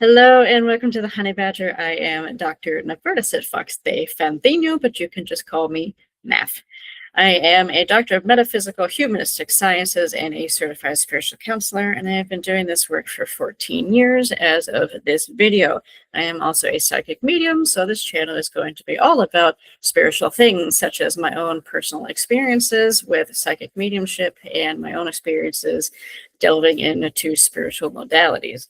Hello and welcome to the Honey Badger. I am Dr. Nefertiti Fox de Fanthino, but you can just call me Nath. I am a doctor of metaphysical humanistic sciences and a certified spiritual counselor, and I have been doing this work for 14 years as of this video. I am also a psychic medium, so this channel is going to be all about spiritual things, such as my own personal experiences with psychic mediumship and my own experiences delving into spiritual modalities.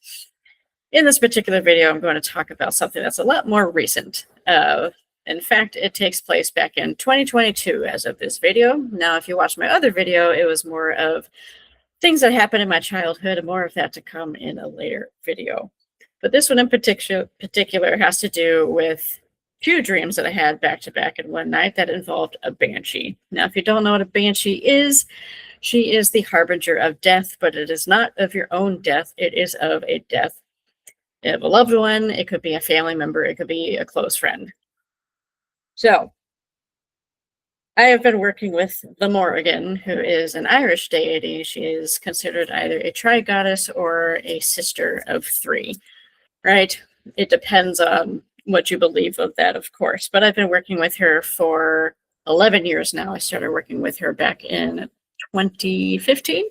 In this particular video, I'm going to talk about something that's a lot more recent. In fact, it takes place back in 2022 as of this video. Now, if you watch my other video, it was more of things that happened in my childhood, and more of that to come in a later video. But this one in particular has to do with two dreams that I had back to back in one night that involved a banshee. Now, if you don't know what a banshee is, she is the harbinger of death, but it is not of your own death. It is of a death of a loved one. It could be a family member. It could be a close friend. So I have been working with the Morrigan, who is an Irish deity. She is considered either a tri-goddess or a sister of three, right? It depends on what you believe of that, of course. But I've been working with her for 11 years now. I started working with her back in 2015.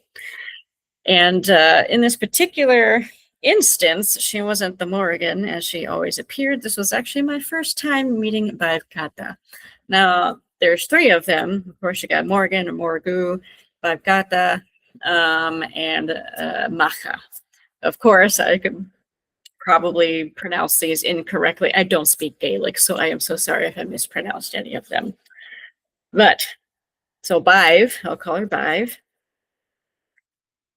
And in this particular instance, she wasn't the Morrigan as she always appeared. This was actually my first time meeting Bhavgata. Now, there's three of them. Of course, you got Morgan, Morgu, Bhavgata, and Macha. Of course, I could probably pronounce these incorrectly. I don't speak Gaelic, so I am so sorry if I mispronounced any of them. But, so Bhav, I'll call her Bhav.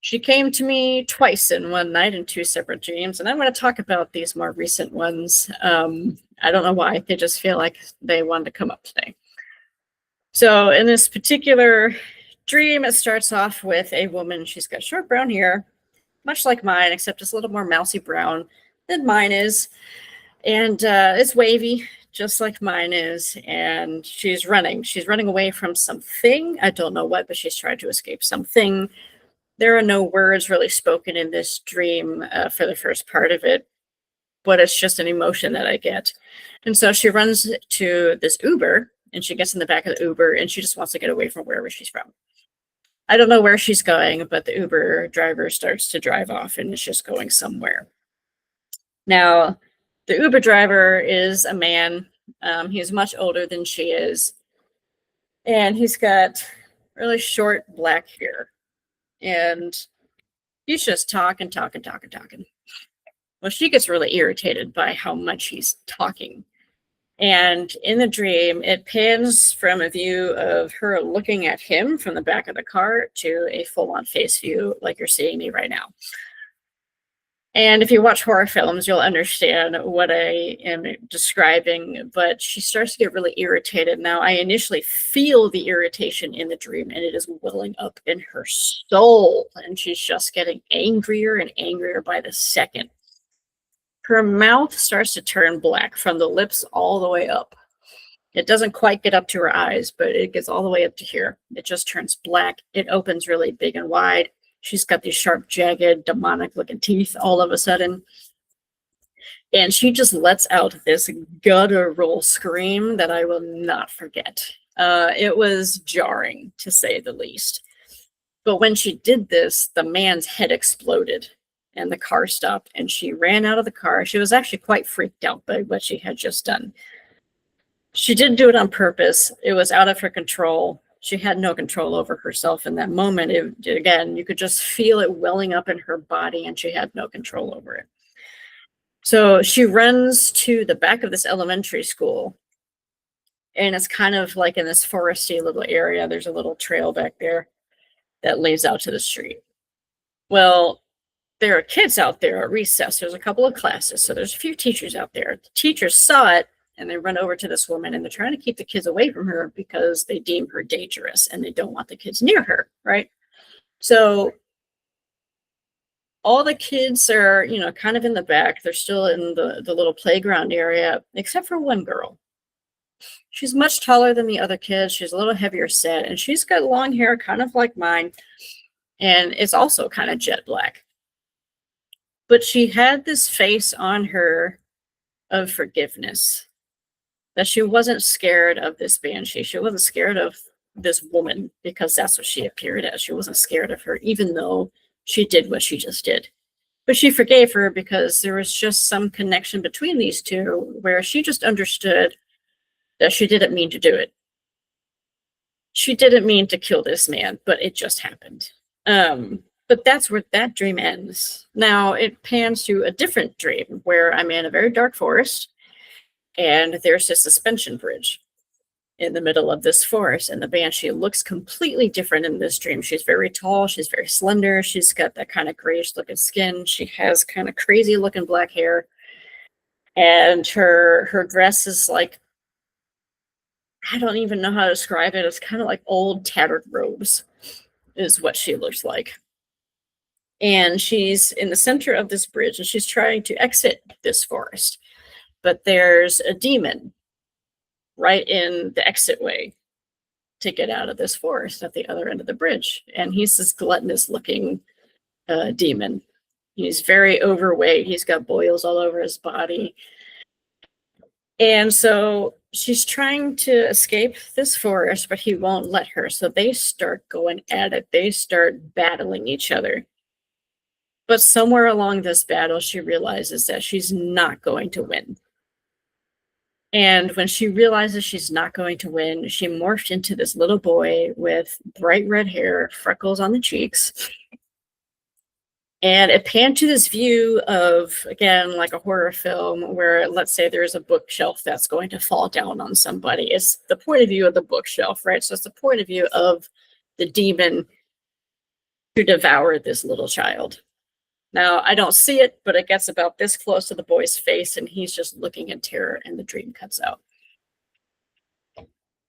She came to me twice in one night in two separate dreams, and I'm going to talk about these more recent ones. I don't know why. They just feel like they wanted to come up today. So in this particular dream, it starts off with a woman. She's got short brown hair, much like mine, except it's a little more mousy brown than mine is. And it's wavy, just like mine is. And she's running. She's running away from something. I don't know what, but she's trying to escape something. There are no words really spoken in this dream for the first part of it, but it's just an emotion that I get. And so she runs to this Uber, and she gets in the back of the Uber, and she just wants to get away from wherever she's from. I don't know where she's going, but the Uber driver starts to drive off, and it's just going somewhere. Now, the Uber driver is a man. He's much older than she is, and he's got really short black hair. And he's just talking. Well, she gets really irritated by how much he's talking. And in the dream, it pans from a view of her looking at him from the back of the car to a full-on face view like you're seeing me right now. And if you watch horror films, you'll understand what I am describing, but she starts to get really irritated. Now, I initially feel the irritation in the dream, and it is welling up in her soul, and she's just getting angrier and angrier by the second. Her mouth starts to turn black from the lips all the way up. It doesn't quite get up to her eyes, but it gets all the way up to here. It just turns black. It opens really big and wide. She's got these sharp, jagged, demonic-looking teeth all of a sudden. And she just lets out this guttural scream that I will not forget. It was jarring, to say the least. But when she did this, the man's head exploded, and the car stopped, and she ran out of the car. She was actually quite freaked out by what she had just done. She didn't do it on purpose. It was out of her control. She had no control over herself in that moment. Again, you could just feel it welling up in her body, and she had no control over it. So she runs to the back of this elementary school, and it's kind of like in this foresty little area. There's a little trail back there that leads out to the street. Well, there are kids out there at recess. There's a couple of classes, so there's a few teachers out there. The teachers saw it, and they run over to this woman, and they're trying to keep the kids away from her because they deem her dangerous, and they don't want the kids near her, right? So all the kids are, kind of in the back. They're still in the little playground area, except for one girl. She's much taller than the other kids. She's a little heavier set, and she's got long hair, kind of like mine, and it's also kind of jet black. But she had this face on her of forgiveness, that she wasn't scared of this banshee. She wasn't scared of this woman because that's what she appeared as. She wasn't scared of her, even though she did what she just did. But she forgave her because there was just some connection between these two where she just understood that she didn't mean to do it. She didn't mean to kill this man, but it just happened. But that's where that dream ends. Now it pans to a different dream where I'm in a very dark forest and there's a suspension bridge in the middle of this forest, and the banshee looks completely different in this dream. She's very tall, she's very slender, she's got that kind of grayish looking skin, she has kind of crazy looking black hair, and her dress is like, I don't even know how to describe it. It's kind of like old tattered robes is what she looks like. And she's in the center of this bridge and she's trying to exit this forest, but there's a demon right in the exit way to get out of this forest at the other end of the bridge. And he's this gluttonous looking demon. He's very overweight. He's got boils all over his body. And so she's trying to escape this forest, but he won't let her. So they start going at it. They start battling each other. But somewhere along this battle, she realizes that she's not going to win. And when she realizes she's not going to win, she morphed into this little boy with bright red hair, freckles on the cheeks. And it panned to this view of, again, like a horror film where, let's say there's a bookshelf that's going to fall down on somebody. It's the point of view of the bookshelf, right? So it's the point of view of the demon to devour this little child. Now, I don't see it, but it gets about this close to the boy's face, and he's just looking in terror, and the dream cuts out.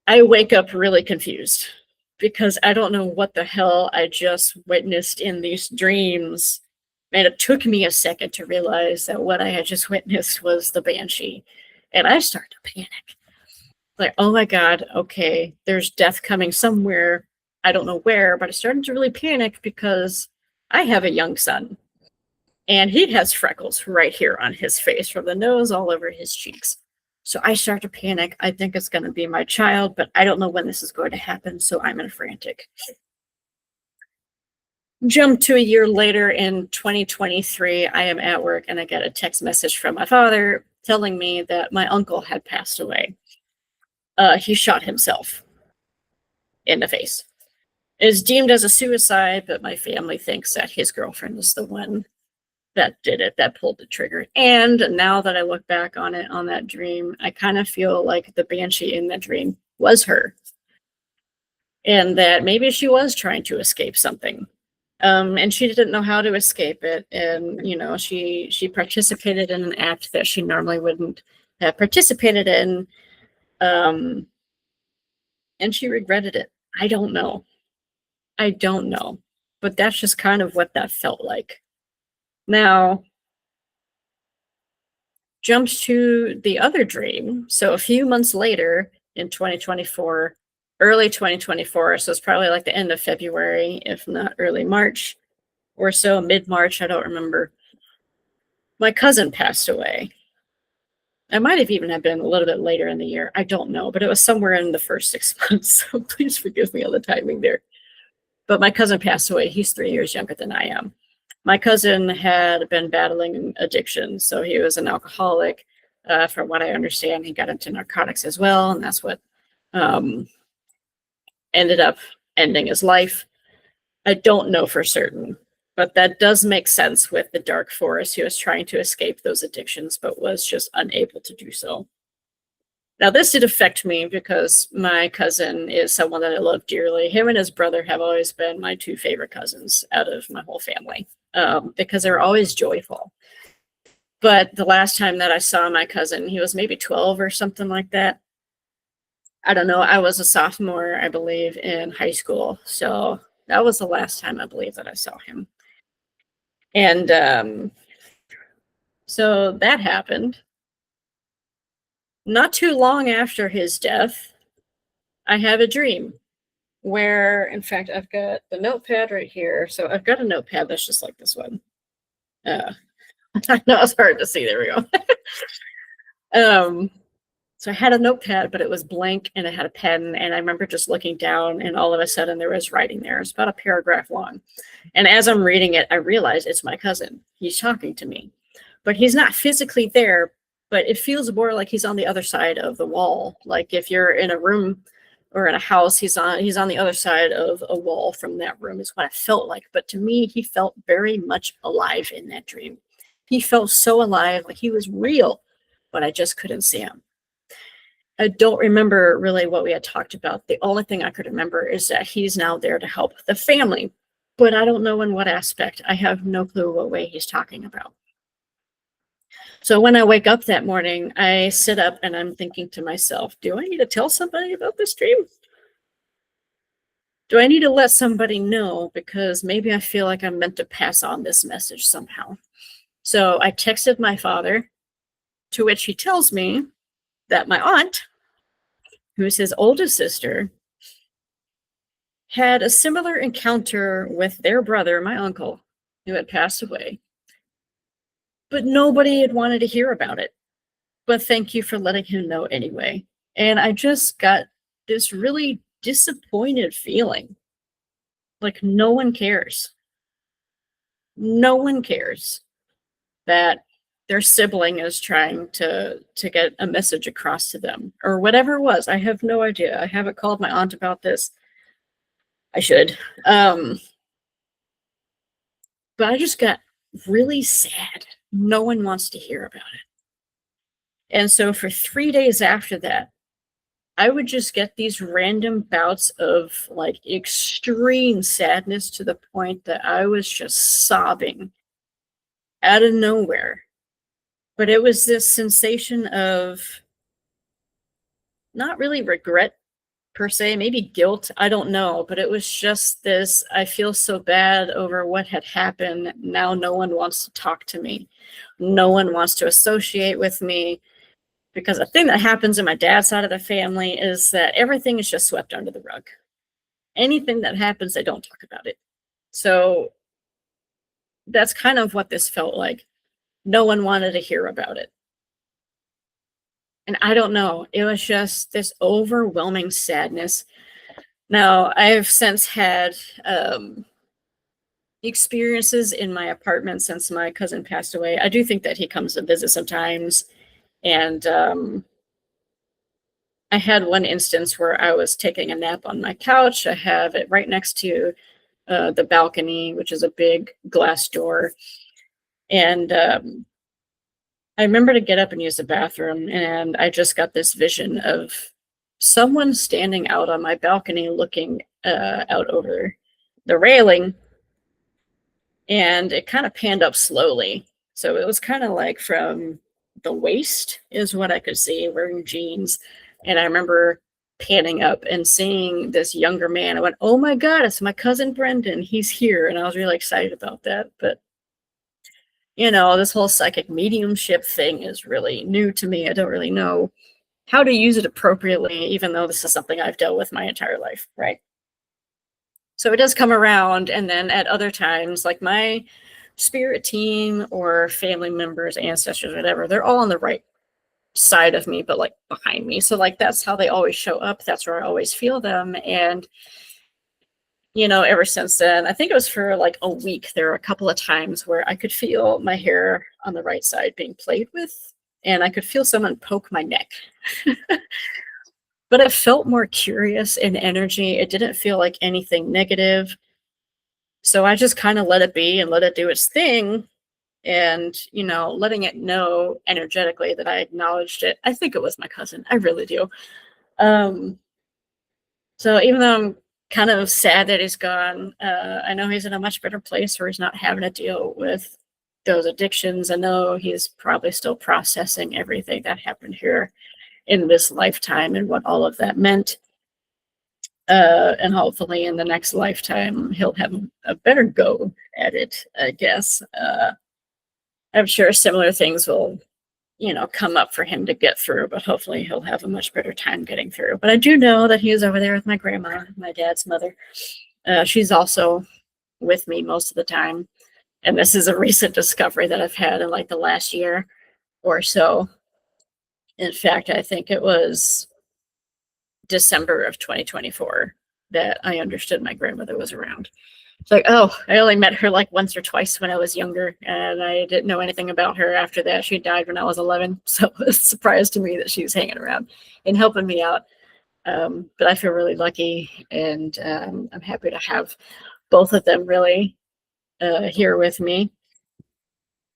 I wake up really confused because I don't know what the hell I just witnessed in these dreams. And it took me a second to realize that what I had just witnessed was the banshee. And I started to panic. Like, oh my God, okay, there's death coming somewhere. I don't know where, but I started to really panic because I have a young son. And he has freckles right here on his face, from the nose all over his cheeks. So I start to panic. I think it's going to be my child, but I don't know when this is going to happen. So I'm in a frantic. Jump to a year later in 2023. I am at work and I get a text message from my father telling me that my uncle had passed away. He shot himself in the face. It is deemed as a suicide, but my family thinks that his girlfriend is the one that did it, that pulled the trigger. And now that I look back on it, on that dream, I kind of feel like the banshee in that dream was her. And that maybe she was trying to escape something. And she didn't know how to escape it. And, you know, she participated in an act that she normally wouldn't have participated in. And she regretted it. I don't know. I don't know. But that's just kind of what that felt like. Now, jumps to the other dream. So a few months later in 2024, early 2024, so it's probably like the end of February, if not early March or so, mid-March, I don't remember. My cousin passed away. It might have even have been a little bit later in the year. I don't know, but it was somewhere in the first 6 months. So please forgive me on the timing there. But my cousin passed away. He's 3 years younger than I am. My cousin had been battling addiction, so he was an alcoholic. From what I understand, he got into narcotics as well, and that's what ended up ending his life. I don't know for certain, but that does make sense with the dark forest. He was trying to escape those addictions, but was just unable to do so. Now, this did affect me because my cousin is someone that I love dearly. Him and his brother have always been my two favorite cousins out of my whole family, because they're always joyful. But the last time that I saw my cousin, he was maybe 12 or something like that. I don't know. I was a sophomore, I believe, in high school. So that was the last time I believe that I saw him. And so that happened. Not too long after his death, I have a dream where, in fact, I've got the notepad right here. So I've got a notepad that's just like this one. I know it's hard to see. There we go. um, so I had a notepad, but it was blank and it had a pen. And I remember just looking down, and all of a sudden there was writing there. It's about a paragraph long. And as I'm reading it, I realize it's my cousin. He's talking to me, but he's not physically there. But it feels more like he's on the other side of the wall. Like if you're in a room or in a house, he's on the other side of a wall from that room is what it felt like. But to me, he felt very much alive in that dream. He felt so alive, like he was real, but I just couldn't see him. I don't remember really what we had talked about. The only thing I could remember is that he's now there to help the family, but I don't know in what aspect. I have no clue what way he's talking about. So when I wake up that morning, I sit up and I'm thinking to myself, do I need to tell somebody about this dream? Do I need to let somebody know? Because maybe I feel like I'm meant to pass on this message somehow. So I texted my father, to which he tells me that my aunt, who's his oldest sister, had a similar encounter with their brother, my uncle, who had passed away. But nobody had wanted to hear about it. But thank you for letting him know anyway. And I just got this really disappointed feeling. Like no one cares. No one cares that their sibling is trying to get a message across to them or whatever it was. I have no idea. I haven't called my aunt about this. I should. But I just got really sad. No one wants to hear about it. And so for 3 days after that, I would just get these random bouts of like extreme sadness to the point that I was just sobbing out of nowhere. But it was this sensation of not really regret per se, maybe guilt, I don't know, but it was just this, I feel so bad over what had happened. Now no one wants to talk to me. No one wants to associate with me. Because the thing that happens in my dad's side of the family is that everything is just swept under the rug. Anything that happens, they don't talk about it. So that's kind of what this felt like. No one wanted to hear about it. And I don't know, it was just this overwhelming sadness. Now, I've since had experiences in my apartment since my cousin passed away. I do think that he comes to visit sometimes. And I had one instance where I was taking a nap on my couch. I have it right next to the balcony, which is a big glass door. And I remember to get up and use the bathroom, and I just got this vision of someone standing out on my balcony looking out over the railing, and it kind of panned up slowly. So it was kind of like from the waist is what I could see, wearing jeans. And I remember panning up and seeing this younger man. I went, oh my God, it's my cousin Brendan. He's here. And I was really excited about that. But, you know, this whole psychic mediumship thing is really new to me. I don't really know how to use it appropriately, even though this is something I've dealt with my entire life, right? So it does come around. And then at other times, like my spirit team or family members, ancestors, whatever, they're all on the right side of me, but like behind me. So like that's how they always show up. That's where I always feel them. And you know, ever since then, I think it was for like a week, there were a couple of times where I could feel my hair on the right side being played with, and I could feel someone poke my neck. But it felt more curious in energy. It didn't feel like anything negative. So I just kind of let it be and let it do its thing. And, you know, letting it know energetically that I acknowledged it. I think it was my cousin. I really do. So even though I'm kind of sad that he's gone, I know he's in a much better place where he's not having to deal with those addictions. I know he's probably still processing everything that happened here in this lifetime and what all of that meant. And hopefully in the next lifetime, he'll have a better go at it, I guess. I'm sure similar things will, you know, come up for him to get through, but hopefully he'll have a much better time getting through. But I do know that he is over there with my grandma, my dad's mother. She's also with me most of the time. And this is a recent discovery that I've had in like the last year or so. In fact, I think it was December of 2024 that I understood my grandmother was around. It's like, oh, I only met her like once or twice when I was younger, and I didn't know anything about her after that. She died when I was 11, so it's a surprise to me that she was hanging around and helping me out. But I feel really lucky, and I'm happy to have both of them really here with me.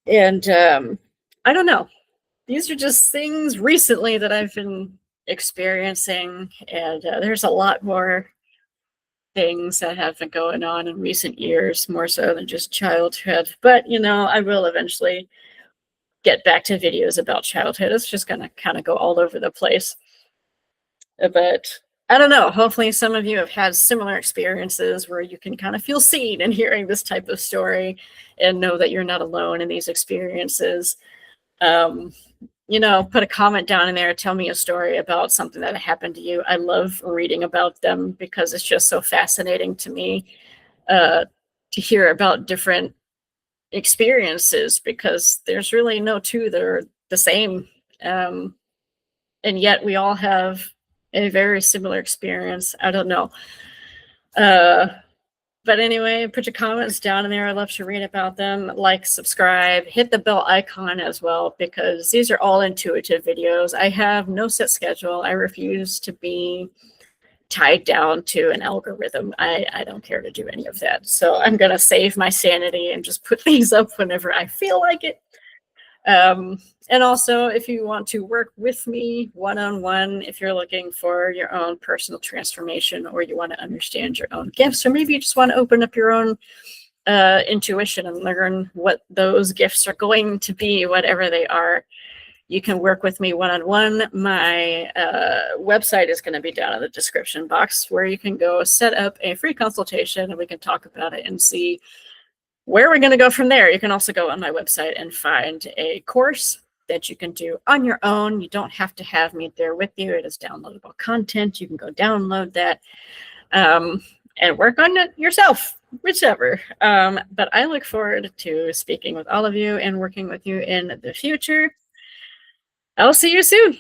And I don't know. These are just things recently that I've been experiencing, and there's a lot more things that have been going on in recent years, more so than just childhood. But, I will eventually get back to videos about childhood. It's just going to kind of go all over the place. But I don't know. Hopefully, some of you have had similar experiences where you can kind of feel seen in hearing this type of story and know that you're not alone in these experiences. Put a comment down in there. Tell me a story about something that happened to you. I love reading about them because it's just so fascinating to me to hear about different experiences, because there's really no two that are the same. And yet we all have a very similar experience. I don't know. But anyway, put your comments down in there. I love to read about them. Like, subscribe, hit the bell icon as well, because these are all intuitive videos. I have no set schedule. I refuse to be tied down to an algorithm. I don't care to do any of that. So I'm going to save my sanity and just put these up whenever I feel like it. And also, if you want to work with me one-on-one, if you're looking for your own personal transformation, or you want to understand your own gifts, or maybe you just want to open up your own intuition and learn what those gifts are going to be, whatever they are, you can work with me one-on-one. My website is going to be down in the description box, where you can go set up a free consultation and we can talk about it and see where we're going to go from there. You can also go on my website and find a course that you can do on your own. You don't have to have me there with you. It is downloadable content. You can go download that and work on it yourself, whichever. But I look forward to speaking with all of you and working with you in the future. I'll see you soon.